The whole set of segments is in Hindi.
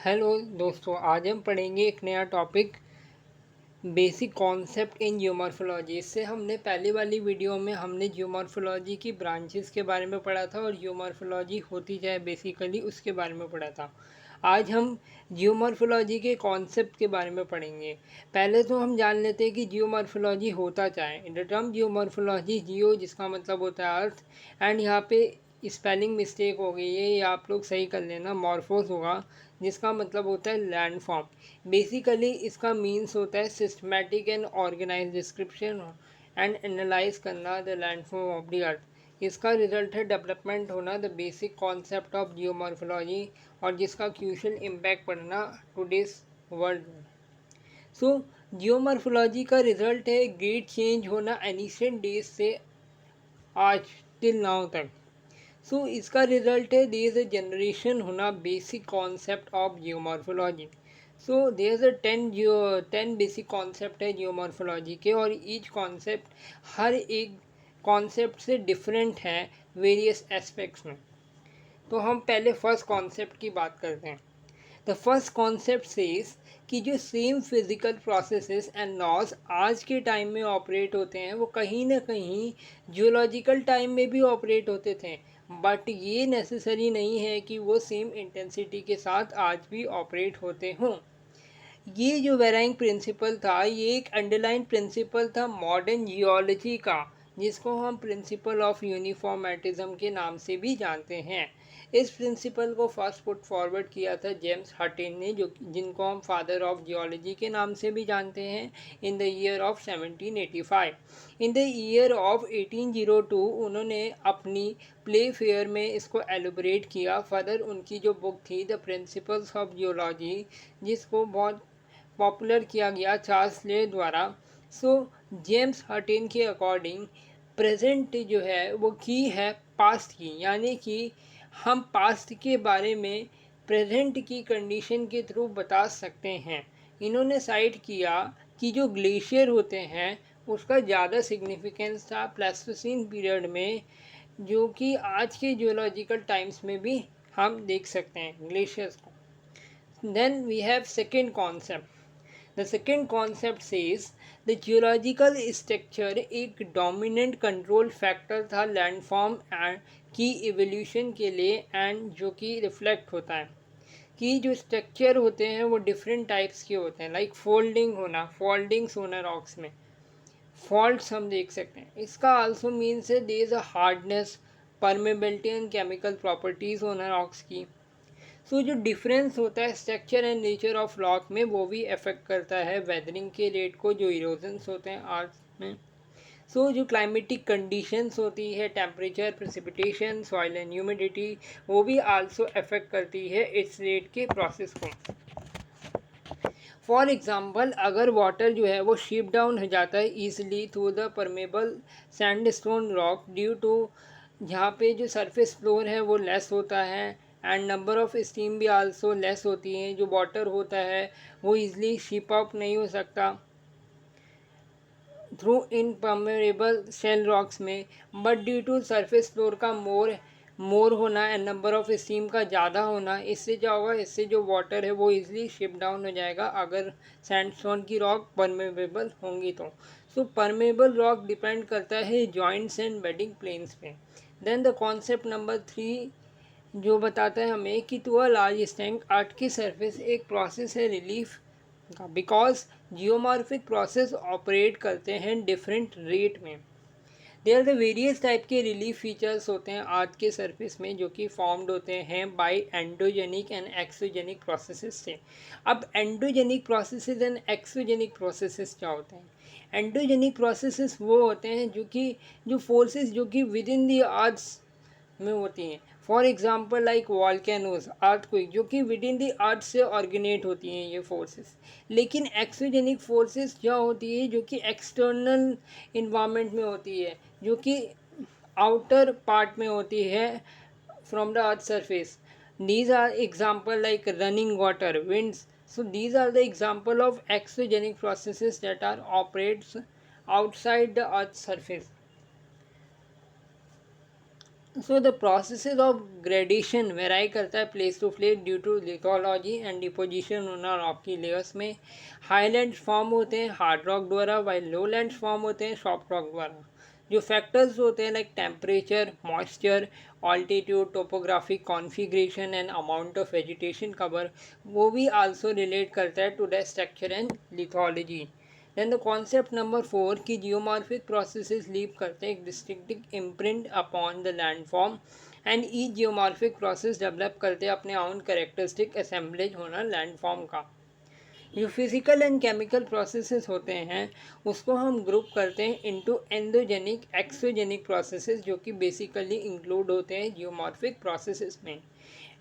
हेलो दोस्तों, आज हम पढ़ेंगे एक नया topic basic concept in geomorphology. इससे हमने पहले वाली वीडियो में हमने जियोमॉर्फोलॉजी की ब्रांचेस के बारे में पढ़ा था और जियोमॉर्फोलॉजी होती क्या है बेसिकली उसके बारे में पढ़ा था। आज हम जियोमॉर्फोलॉजी के कॉन्सेप्ट के बारे में पढ़ेंगे। पहले तो हम जान लेते हैं कि जियोमॉर्फोलॉजी होता क्या है। द टर्म जियोमॉर्फोलॉजी, जियो जिसका मतलब होता है अर्थ, एंड यहाँ पे स्पेलिंग मिस्टेक हो गई है, ये आप लोग सही कर लेना, मॉर्फोस होगा जिसका मतलब होता है लैंडफॉर्म। बेसिकली इसका मीन्स होता है systematic and organise description and analyse करना the landform of the earth. इसका रिजल्ट है डेवलपमेंट होना the basic concept of geomorphology और जिसका क्रूशियल इम्पैक्ट पड़ना टुडेस वर्ल्ड। सो जियोमॉर्फोलॉजी का रिजल्ट है ग्रेट चेंज होना एनिशियंट डेज से आज टिल नाउ तक। सो इसका रिजल्ट है देयर इज अ जनरेशन होना basic concept of geomorphology. So there is a 10 basic concept है जियोमॉर्फोलॉजी के, और ईच कॉन्सेप्ट हर एक कॉन्सेप्ट से डिफरेंट है वेरियस एस्पेक्ट्स में। तो हम पहले फर्स्ट कॉन्सेप्ट की बात करते हैं। द फर्स्ट कॉन्सेप्ट सेज कि जो same physical processes and laws आज के टाइम में ऑपरेट होते हैं वो कहीं ना कहीं जियोलॉजिकल टाइम में भी ऑपरेट होते थे, बट ये नेसेसरी नहीं है कि वो सेम इंटेंसिटी के साथ आज भी ऑपरेट होते हों। ये जो वेराइंग प्रिंसिपल था ये एक अंडरलाइन प्रिंसिपल था मॉडर्न जियोलॉजी का, जिसको हम प्रिंसिपल ऑफ यूनिफॉर्मेटिज्म के नाम से भी जानते हैं। इस प्रिंसिपल को फर्स्ट पुट फॉरवर्ड किया था जेम्स हटिन ने, जो जिनको हम फादर ऑफ जियोलॉजी के नाम से भी जानते हैं, in the year of 1785। In the year of 1802 उन्होंने अपनी प्ले फेयर में इसको एलोबरेट किया। फर्दर उनकी जो बुक थी द प्रिंसिपल्स ऑफ जियोलॉजी, जिसको बहुत पॉपुलर किया गया चार्ल्स ले द्वारा। सो जेम्स हर्टेन के अकॉर्डिंग प्रेजेंट जो है वो की है पास्ट की, यानी कि हम पास्ट के बारे में प्रेजेंट की कंडीशन के थ्रू बता सकते हैं। इन्होंने साइट किया कि जो ग्लेशियर होते हैं उसका ज़्यादा सिग्निफिकेंस था प्लेस्टोसीन पीरियड में, जो कि आज के जियोलॉजिकल टाइम्स में भी हम देख सकते हैं ग्लेशियर्स को। Then we have second concept. The second concept says the geological structure एक डोमिनेंट कंट्रोल फैक्टर था लैंडफॉर्म की इवोल्यूशन के लिए, एंड जो कि रिफ्लेक्ट होता है कि जो स्ट्रक्चर होते हैं वो डिफरेंट टाइप्स के होते हैं, लाइक फोल्डिंग होना, फोल्डिंग्स होना रॉक्स में, फॉल्ट्स हम देख सकते हैं। इसका आल्सो मीन्स है there is a hardness, permeability and chemical properties होना रॉक्स की। सो जो डिफरेंस होता है structure and nature of rock में वो भी अफेक्ट करता है वेदरिंग के रेट को, जो इरोजन्स होते हैं अर्थ में। सो जो क्लाइमेटिक कंडीशंस होती है, temperature, precipitation, soil and humidity, वो भी आल्सो अफेक्ट करती है इट्स रेट के प्रोसेस को। फॉर एग्जाम्पल अगर वाटर जो है वो शिप डाउन हो जाता है easily through the permeable sandstone rock due to, जहाँ पे जो सरफेस फ्लोर है वो लेस होता है एंड नंबर ऑफ स्टीम भी आल्सो लेस होती है, जो वाटर होता है वो ईजिली शिप अप नहीं हो सकता थ्रू इनपरमेबल शेल रॉक्स में, but due to surface floor का मोर होना एंड नंबर ऑफ स्टीम का ज़्यादा होना, इससे क्या होगा, इससे जो वाटर है वो इजीली शिप डाउन हो जाएगा अगर सैंडस्टोन की रॉक परमेबल होंगी तो। सो परमेबल रॉक डिपेंड करता है जॉइंट्स एंड बेडिंग प्लेन्स पे। देन द कॉन्सेप्ट नंबर 3 जो बताता है हमें कि टू अ लार्ज एक्सटेंट अर्थ की सरफेस एक प्रोसेस है रिलीफ का, बिकॉज जियोमॉर्फिक प्रोसेस ऑपरेट करते हैं डिफरेंट रेट में। There are the various type के रिलीफ फीचर्स होते हैं अर्थ के सरफेस में, जो कि फॉर्म्ड होते हैं by endogenic and exogenic processes से। अब endogenic processes and exogenic processes क्या होते हैं? एंडोजेनिक प्रोसेसेस वो होते हैं जो फोर्सेस जो कि विद इन द अर्थ में होती हैं। For example like volcanoes, earthquake, जो कि विद इन द अर्थ से ऑर्गेनेट होती हैं ये फोर्सेस। लेकिन एक्सोजेनिक फोर्सेस क्या होती है, जो कि एक्सटर्नल इन्वायरमेंट में होती है, जो कि आउटर पार्ट में होती है from the earth surface. these are example like running water, winds. So these are the example of exogenic processes that are operates outside the earth's surface. So the processes of gradation vary करता है place to place due to lithology and deposition on rocky layers में। हाईलैंड्स फॉर्म होते हैं हार्ड रॉक द्वारा, वाइल लोलैंड्स फॉर्म होते हैं सॉफ्ट रॉक द्वारा। जो फैक्टर्स होते हैं like temperature, moisture, altitude, topographic configuration and amount of vegetation cover, वो भी आल्सो रिलेट करता है to the structure and lithology. Then the concept number 4 की जियोमॉर्फिक प्रोसेसेस लीव करते हैं एक distinctive imprint upon the landform and each geomorphic process develop करते हैं अपने ओन कैरेक्टरिस्टिक असेंबलेज होना लैंडफॉर्म का। जो फिजिकल एंड केमिकल प्रोसेसेस होते हैं उसको हम ग्रुप करते हैं इनटू एंडोजेनिक एक्सोजेनिक प्रोसेसेस, जो कि बेसिकली इंक्लूड होते हैं जियोमॉर्फिक प्रोसेसेस में।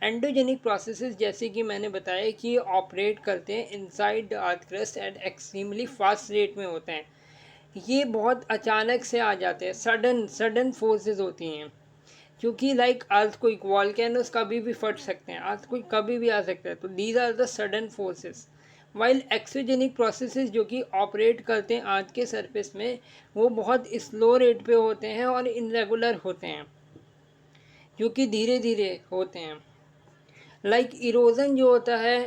एंडोजेनिक प्रोसेसेस जैसे कि मैंने बताया कि ऑपरेट करते हैं inside the earth crust at extremely fast rate में होते हैं। ये बहुत अचानक से आ जाते हैं, सडन सडन फोर्सेस होती हैं, क्योंकि लाइक अर्थ कोई वॉल्केनोस कभी भी फट सकते हैं, अर्थ कोई कभी भी आ सकता है, तो these are the sudden forces. While exogenic processes जो कि ऑपरेट करते हैं अर्थ के सरफेस में, वो बहुत स्लो रेट पे होते हैं और इनरेगुलर होते हैं, जो कि धीरे धीरे होते हैं। लाइक इरोजन जो होता है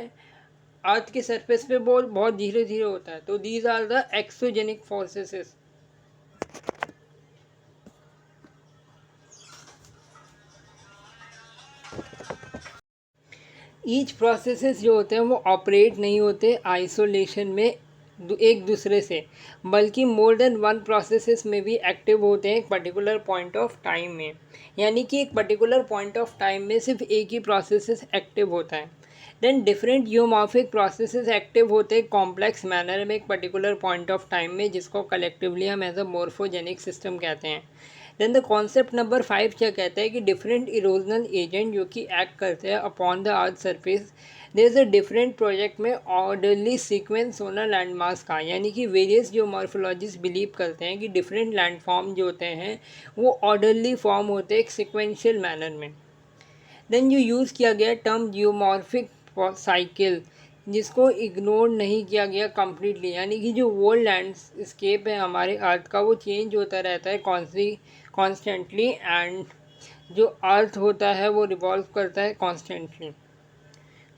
अर्थ के सरफेस पे बहुत बहुत धीरे धीरे होता है, तो these are the exogenic forces. Each processes जो होते हैं वो ऑपरेट नहीं होते आइसोलेशन में एक दूसरे से, बल्कि मोर देन वन प्रोसेसेस में भी एक्टिव होते हैं एक पर्टिकुलर पॉइंट ऑफ टाइम में। यानी कि एक पर्टिकुलर पॉइंट ऑफ टाइम में सिर्फ एक ही प्रोसेसेस एक्टिव होता है। Then different geomorphic processes active होते हैं कॉम्प्लेक्स मैनर में एक पर्टिकुलर पॉइंट ऑफ टाइम में, जिसको कलेक्टिवली हम एज अ मोर्फोजेनिक सिस्टम कहते हैं। देन द कॉन्सेप्ट नंबर 5 क्या कहता है कि डिफरेंट इरोजनल एजेंट जो कि एक्ट करते हैं upon the earth surface, there is a different project में ऑर्डरली सीक्वेंस होना लैंडमास का। यानी कि वेरियस जो मॉर्फोलॉजिस्ट बिलीव करते हैं कि डिफरेंट लैंडफॉर्म जो होते हैं वो ऑर्डरली फॉर्म होते हैं एक सिक्वेंशियल मैनर में। देन जो यूज़ किया गया टर्म जियोमॉर्फिक साइकिल, जिसको इग्नोर नहीं किया गया कम्प्लीटली। यानी कि जो वर्ल्ड लैंडस्केप है हमारे अर्थ का, वो चेंज होता रहता है कॉन्स्टेंटली, एंड जो अर्थ होता है वो रिवॉल्व करता है constantly,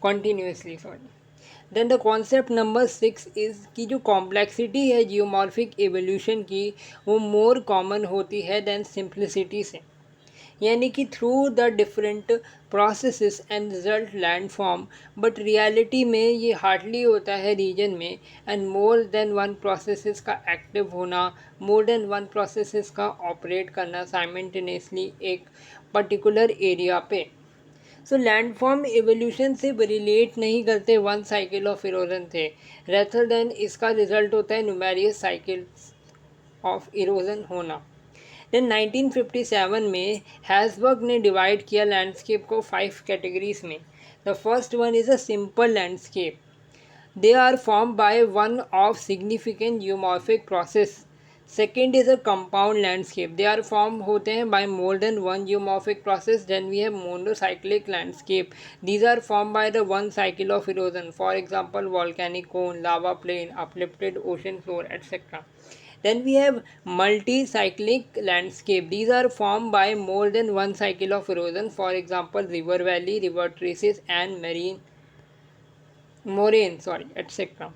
continuously, sorry. Then the concept number 6 is कि जो कॉम्प्लेक्सिटी है जियोमॉर्फिक एवोल्यूशन की, वो मोर कॉमन होती है देन सिंप्लिसिटी से। यानी कि through the different processes and result land form, but reality में ये हार्डली होता है रीजन में, and more than one processes का एक्टिव होना, मोर देन वन प्रोसेसेस का ऑपरेट करना साइमल्टेनियसली एक पर्टिकुलर एरिया पे। सो लैंडफॉर्म एवोल्यूशन से रिलेट नहीं करते वन साइकिल ऑफ इरोजन थे, रेथर देन इसका रिजल्ट होता है न्यूमेरियस साइकिल्स ऑफ इरोजन होना। देन 1957 में हैसबर्ग ने डिवाइड किया लैंडस्केप को 5 कैटेगरीज में। The first one is a simple landscape, they are form by one of significant geomorphic process. Second is a compound landscape, they are form होते हैं by more than one geomorphic process. Then we have monocyclic landscape, these are form by the one cycle of erosion, for example volcanic cone, lava plain, uplifted ocean floor etcetera. Then we have multi-cyclic landscape. These are formed by more than one cycle of erosion. For example, river valley, river traces, and moraine, etc.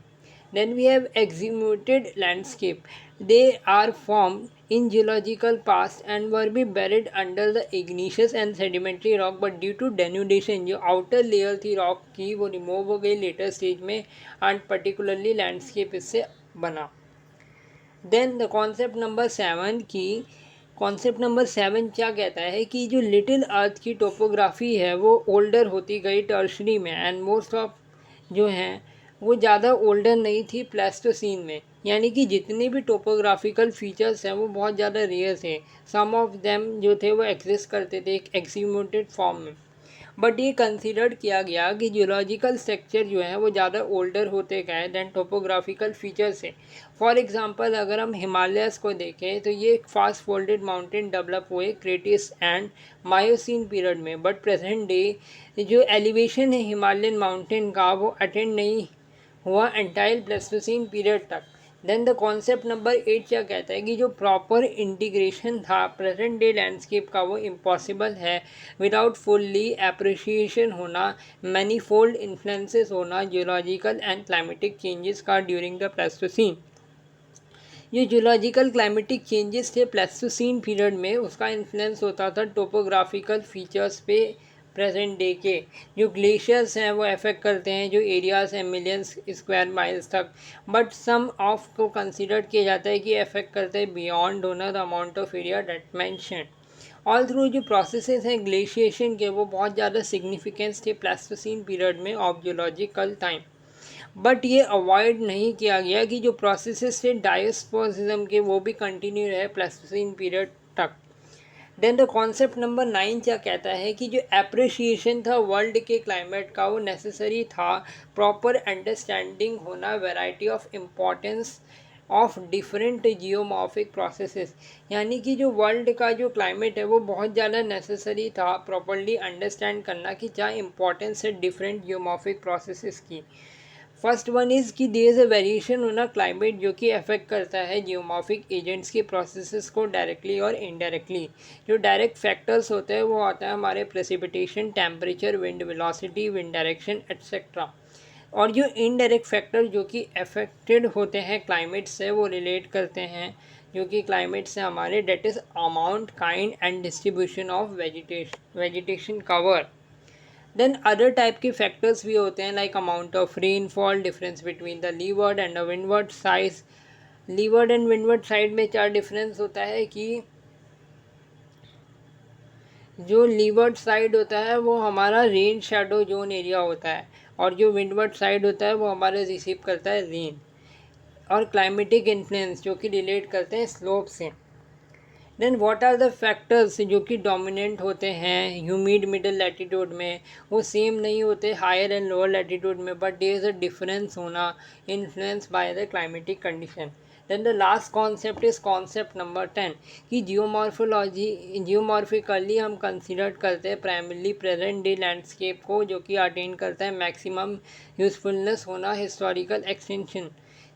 Then we have exhumated landscape. They are formed in geological past and were be buried under the igneous and sedimentary rock, but due to denudation जो outer layer थी rock की वो remove हो गई later stage में, and particularly landscape इससे बना। देन द कॉन्सेप्ट नंबर 7 की कॉन्सेप्ट नंबर 7 क्या कहता है कि जो लिटिल अर्थ की टोपोग्राफी है वो ओल्डर होती गई टर्शरी में, एंड मोस्ट ऑफ जो हैं वो ज़्यादा ओल्डर नहीं थी प्लेस्टोसीन में। यानी कि जितने भी टोपोग्राफिकल फीचर्स हैं वो बहुत ज़्यादा रेयर थे, सम ऑफ देम जो थे वो एग्जिस्ट करते थे एक एक्सीम्यूटेड फॉर्म में, बट ये कंसीडर्ड किया गया कि जियोलॉजिकल स्ट्रक्चर जो है वो ज़्यादा ओल्डर होते गए दैन टोपोग्राफिकल फीचर से। फॉर एग्जांपल अगर हम हिमालयस को देखें तो ये एक फास्ट फोल्डेड माउंटेन डेवलप हुए क्रेटिस एंड मायोसीन पीरियड में, बट प्रेजेंट डे जो एलिवेशन है हिमालयन माउंटेन का वो अटेंड नहीं हुआ एंटाइल प्लेस्टोसीन पीरियड तक। देन द कॉन्सेप्ट नंबर 8 क्या कहता है कि जो प्रॉपर इंटीग्रेशन था प्रेजेंट डे लैंडस्केप का वो इम्पॉसिबल है विदाउट फुल्ली एप्रिशिएशन होना, मैनीफोल्ड इन्फ्लुएंसेस होना जियोलॉजिकल एंड क्लाइमेटिक चेंजेस का ड्यूरिंग द प्लेस्टोसीन। ये जियोलॉजिकल क्लाइमेटिक चेंजेस थे प्लेस्टोसीन पीरियड में, उसका इन्फ्लुएंस होता था टोपोग्राफिकल फीचर्स पे प्रेजेंट डे के। जो ग्लेशियर्स हैं वो अफेक्ट करते हैं जो एरियाज हैं मिलियंस स्क्वायर माइल्स तक, बट सम ऑफ को कंसिडर किया जाता है कि अफेक्ट करते हैं beyond donor the amount of area that mention. All through जो प्रोसेसेस हैं ग्लेशिएशन के वो बहुत ज़्यादा सिग्निफिकेंस थे प्लेस्टोसीन पीरियड में ऑफ जियोलॉजिकल टाइम, बट ये अवॉइड नहीं किया गया कि जो प्रोसेसेस थे डायस्पोसिज्म के वो भी कंटिन्यू रहे प्लेस्टोसीन पीरियड तक। देन द कॉन्सेप्ट नंबर 9 क्या कहता है कि जो एप्रिशिएशन था वर्ल्ड के क्लाइमेट का वो नेसेसरी था प्रॉपर अंडरस्टैंडिंग होना variety of importance of different geomorphic processes, यानी कि जो वर्ल्ड का जो क्लाइमेट है वो बहुत ज़्यादा नेसेसरी था प्रॉपरली अंडरस्टैंड करना कि क्या इम्पोर्टेंस है डिफरेंट जियोमॉर्फिक प्रोसेसेस की। फर्स्ट वन इज़ कि देयर इज़ अ वेरिएशन होना क्लाइमेट जो कि अफेक्ट करता है जियोमॉर्फिक एजेंट्स के प्रोसेसेस को डायरेक्टली और इनडायरेक्टली। जो डायरेक्ट फैक्टर्स होते हैं वो आता है हमारे precipitation, temperature, wind velocity, wind direction etcetera. और जो इनडायरेक्ट फैक्टर जो कि अफेक्टेड होते हैं क्लाइमेट से वो रिलेट करते हैं जो कि क्लाइमेट से हमारे that is amount, kind and distribution of vegetation cover. Then other type के फैक्टर्स भी होते हैं like amount of rainfall, difference between the leeward and the windward साइज। लीवर्ड एंड विंडवर्ड साइड में क्या डिफरेंस होता है कि जो लीवर्ड साइड होता है वो हमारा रेन शेडो जोन एरिया होता है और जो विंडवर्ड साइड होता है वो हमारे रिसीव करता है रेन। और क्लाइमेटिक इन्फ्लुएंस जो कि रिलेट करते हैं स्लोप से। Then what are the factors जो कि डोमिनेंट होते हैं ह्यूमिड मिडल लैटिट्यूड में, वो सेम नहीं होते हायर एंड लोअर लैटिट्यूड में, but there is a difference होना influence by the climatic condition. Then the last concept is concept number 10 कि जियोमॉर्फिकली हम कंसिडर करते हैं प्राइमरली प्रेजेंट डे लैंडस्केप को जो कि अटेन करता है मैक्सिमम यूजफुलनेस होना हिस्टोरिकल एक्सटेंशन।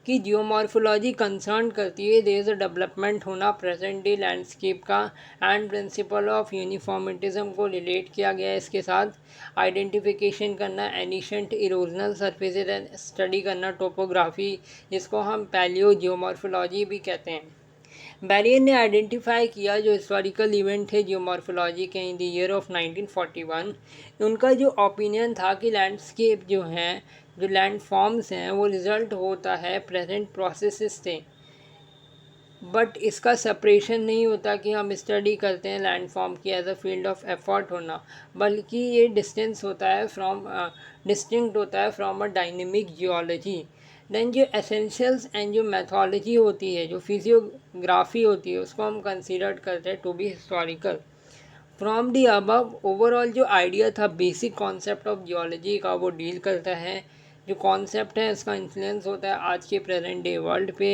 कि जियोमॉर्फोलॉजी कंसर्न करती है देयर इज़ अ डेवलपमेंट होना प्रेजेंट डे लैंडस्केप का एंड प्रिंसिपल ऑफ यूनिफॉर्मिटिज्म को रिलेट किया गया है इसके साथ। आइडेंटिफिकेशन करना ancient erosional surfaces and study करना टोपोग्राफी, जिसको हम पैलियो जियोमॉर्फोलॉजी भी कहते हैं। बैरियर ने आइडेंटिफाई किया जो हिस्टोरिकल इवेंट थे जियोमॉर्फोलॉजी के इन द ईयर ऑफ 1941। उनका जो ओपिनियन था कि लैंडस्केप जो हैं जो लैंड फॉर्म्स हैं वो रिज़ल्ट होता है प्रेजेंट प्रोसेसेस से, बट इसका सेपरेशन नहीं होता कि हम स्टडी करते हैं लैंड फॉर्म की as a field of effort होना, बल्कि ये डिस्टिंक्ट होता है from a dynamic geology. Then जो एसेंशियल्स एंड जो मैथोलॉजी होती है जो फिजियोग्राफी होती है उसको हम कंसिडर करते हैं to be historical. From the above overall जो आइडिया था बेसिक कॉन्सेप्ट ऑफ जियोलॉजी का वो डील करता है। जो कॉन्सेप्ट है इसका इन्फ्लुएंस होता है आज के प्रेजेंट डे वर्ल्ड पे।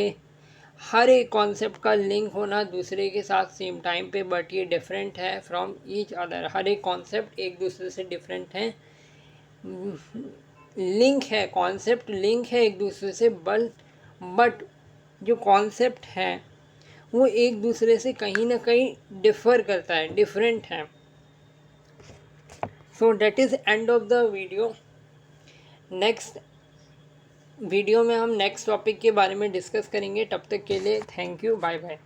हर एक कॉन्सेप्ट का लिंक होना दूसरे के साथ सेम टाइम पे, बट ये डिफरेंट है फ्रॉम ईच अदर। हर एक कॉन्सेप्ट एक दूसरे से डिफरेंट है, लिंक है, कॉन्सेप्ट लिंक है एक दूसरे से, बट जो कॉन्सेप्ट है वो एक दूसरे से कहीं ना कहीं डिफ़र करता है, डिफरेंट है। So that is end of the video. Next video में हम नेक्स्ट टॉपिक के बारे में डिस्कस करेंगे। तब तक के लिए थैंक यू, बाय बाय।